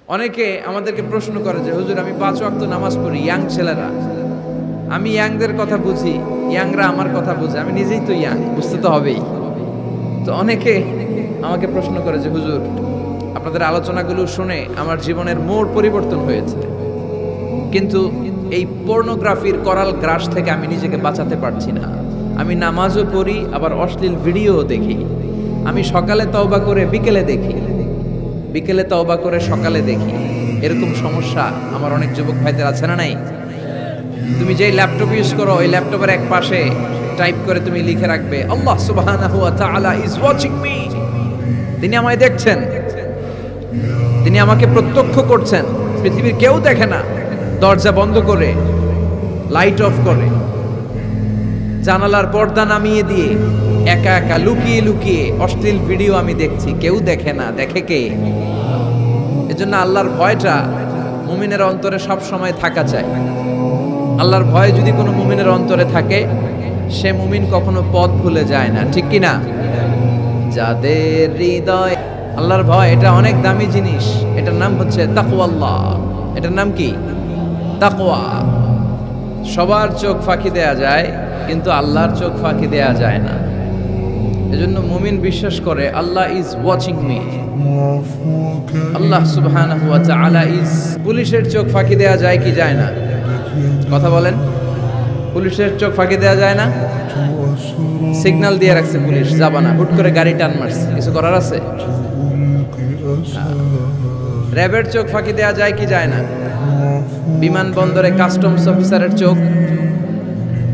অনেকে আমাদেরকে প্রশ্ন করে যে হুজুর আমি 5 ওয়াক্ত নামাজ পড়ি, ইয়াং ছেলেরা, আমি ইয়াংদের কথা বুঝি, ইয়াংরা আমার কথা বুঝে, আমি নিজেই তো ইয়াং, বুঝতে তো হবেই। তো অনেকে আমাকে প্রশ্ন করে যে হুজুর আপনাদের আলোচনাগুলো শুনে আমার জীবনের মোড় পরিবর্তন হয়েছে, কিন্তু এই পর্নোগ্রাফির করাল গ্রাস থেকে আমি নিজেকে বাঁচাতে পারছি না। আমি নামাজও পড়ি, আবার অশ্লীল ভিডিও দেখি। আমি সকালে তওবা করে বিকেলে দেখি, বিকেলে তওবা করে সকালে দেখি। এরকম সমস্যা আমার অনেক যুবক ভাইদের আছে না নাই? তুমি যেই ল্যাপটপ ইউজ করো, ওই ল্যাপটপের এক পাশে টাইপ করে তুমি লিখে রাখবে আল্লাহ সুবহানাহু ওয়া তাআলা ইজ ওয়াচিং মি। তিনি আমায় দেখছেন, তিনি আমাকে প্রত্যক্ষ করছেন। পৃথিবীর কেউ দেখে না। দরজা বন্ধ করে, লাইট অফ করে, জানালার পর্দা নামিয়ে দিয়ে একা একা লুকিয়ে লুকিয়ে অশ্লীল ভিডিও আমি দেখছি, কেউ দেখে না। দেখে কে? এজন্য আল্লাহর ভয়টা মুমিনের অন্তরে সব সময় থাকা চাই। আল্লাহর ভয় যদি কোনো মুমিনের অন্তরে থাকে, সে মুমিন কখনো পথ ভুলে যায় না, ঠিক কি না? যাদের হৃদয় আল্লাহর ভয়, এটা অনেক দামি জিনিস। এটার নাম হচ্ছে তাকওয়াল্লাহ। এটার নাম কি? তাকওয়া। সবার চোখ ফাঁকি দেয়া যায়, কিন্তু আল্লাহর চোখ ফাঁকি দেয়া যায় না। এজন্য মুমিন বিশ্বাস করে আল্লাহ ইজ ওয়াচিং মি, আল্লাহ সুবহানাহু ওয়া তাআলা ইজ। পুলিশের চোখ ফাঁকি দেয়া যায় কি যায় না? কথা বলেন। পুলিশের চোখ ফাঁকি দেয়া যায় না? সিগন্যাল দিয়ে রাখছে পুলিশ, যাবা না, হুট করে গাড়ি টান মারছে, কিছু করার আছে? র্যাবের চোখ ফাঁকি দেয়া যায় কি যায় না? বিমানবন্দরে কাস্টমস অফিসারের চোখ,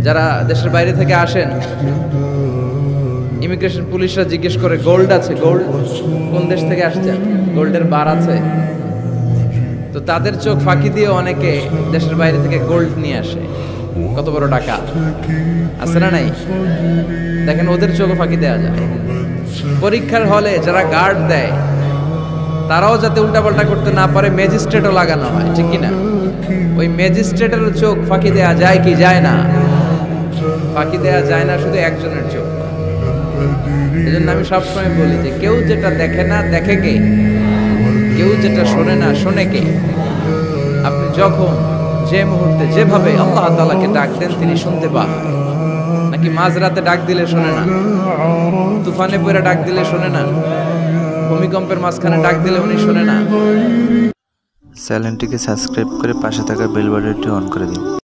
যারা দেশের বাইরে থেকে আসেন, ইমিগ্রেশন পুলিশরা জিজ্ঞেস করে গোল্ড আছে, গোল্ড কোন দেশ থেকে আসছেন, গোল্ডের বার আছে? তো তাদের চোখ ফাঁকি দিয়ে অনেকে দেশের বাইরে থেকে গোল্ড নিয়ে আসে। কত বড় টাকা আছে না নাই? দেখেন, ওদের চোখ ফাঁকি দেওয়া যায়। পরীক্ষার হলে যারা গার্ড দেয়, তারাও যাতে উল্টাপাল্টা করতে না পারে ম্যাজিস্ট্রেটও লাগানো হয়, ঠিক কিনা? ওই ম্যাজিস্ট্রেটের চোখ ফাঁকি দেওয়া যায় কি যায় না? ফাঁকি দেওয়া যায় না শুধু একজনের চোখ। এই জন্য আমি সবসময় বলি যে কেউ যেটা দেখে না দেখে কে? কেউ যেটা শোনে না শোনে কে? আপনি যখন যে মুহূর্তে যেভাবে আল্লাহ তাআলাকে ডাক দেন, তিনি শুনতে পান। নাকি মাঝরাতে ডাক দিলে শোনে না? তুফানে পড়ে ডাক দিলে শোনে না? ভূমিকম্পের মাঝখানে ডাক দিলে উনি শোনে না? চ্যানেলটিকে সাবস্ক্রাইব করে পাশে থাকা বেল বাটনটি অন করে দিন।